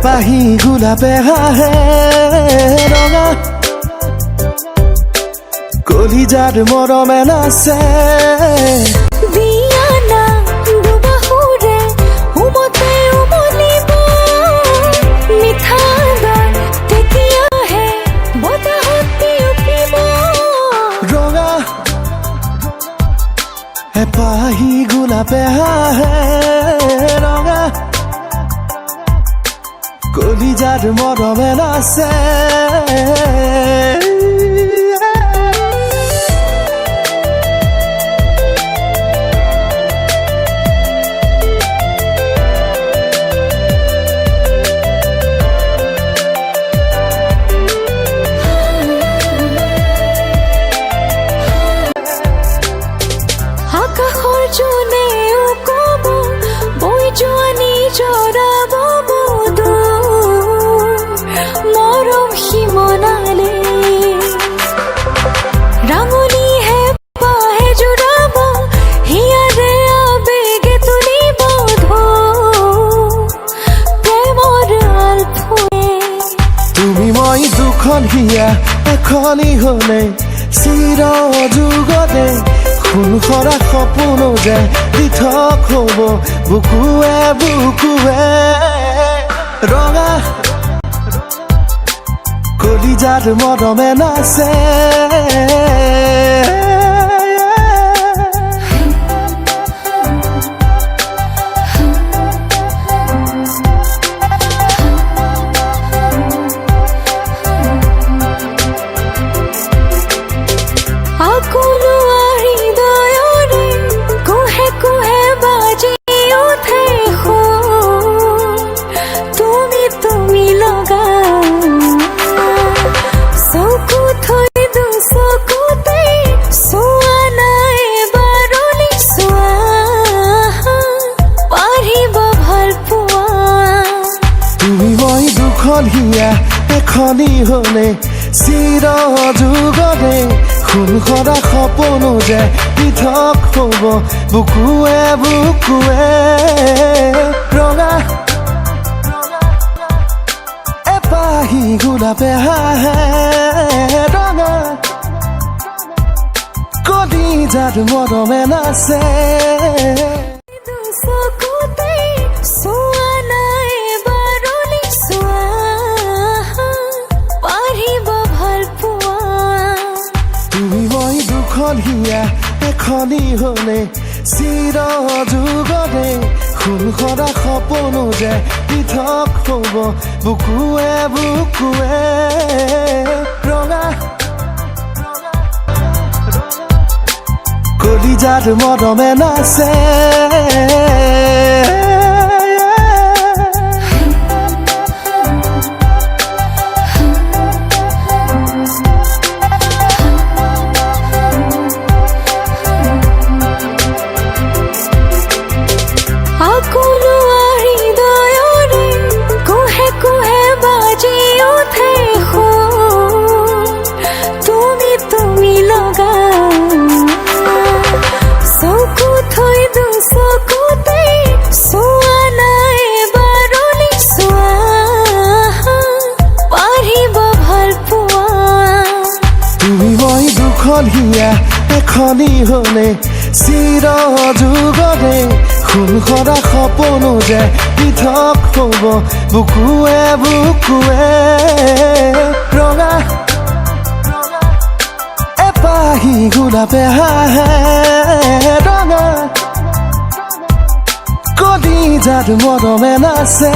এপাহি গোলাপে হাহে ৰঙা কলিজাৰ মৰমে নাচে বিয়ানা দুবাহুৰে উমতে উমলিব মিঠা গান তেতিয়াহে বতাহত বিয়পিব ৰঙা এপাহি গোলাপে হাহে ৰঙা কলিজাৰ মৰমে নাচে আকাশৰ জোনেও ক'ব বৈ যোৱা নিজৰাব মৰম সিমনালে ৰাঙনীহে পাহে জোৰাব হিয়াৰে আবেগে তুলিব প্ৰেমৰ আলফুৱে তুমি মই দুখন হিয়া এখনি হলে চিৰ যুগতে খুন খৰা সপোন যে পৃথক হ'ব বুকুৱে বুকুৱে ৰঙা কলিজাৰ মৰমে নাচে আকলো হৃদয়ৰে কুহে কুহে বাজি উঠে তুমি তুমি লগা চকু থৈ দুচকুতে চোৱা নাই বাৰলি চোৱা পাৰিব ভাল পোৱা তুমি মই দুখন হিয়া এখনি হলে চিৰ যুগতে খুন খৰা সপোন যে পৃথক হ'ব বুকুৱে বুকুৱে ৰঙা এপাহি গোলাপে হাহে ৰঙা কলিজাৰ মৰমে নাচে দুচকুতে চোৱা নাই বাৰলি চোৱা পাৰিব ভাল পোৱা তুমি মই দুখন হিয়া এখনি হলে চিৰ যুগতে খুন খৰা সপোন যে পৃথক হ'ব বুকুৱে বুকুৱে ৰঙা কলিজাৰ মৰমে নাচে আকলো হৃদয়ৰে কুহে কুহে বাজি উঠে তুমি তুমি লগা চকু থৈ দুচকুতে চোৱা নাই বাৰলি চোৱা পাৰিব ভাল পোৱা তুমি মই দুখন হিয়া এখনি হলে চিৰ যুগতে খুন খৰা সপোন যে পৃথক হ'ব বুকুৱে বুকুৱে ৰঙা এপাহি গোলাপে হাহে ৰঙা কলিজাৰ মৰমে নাচে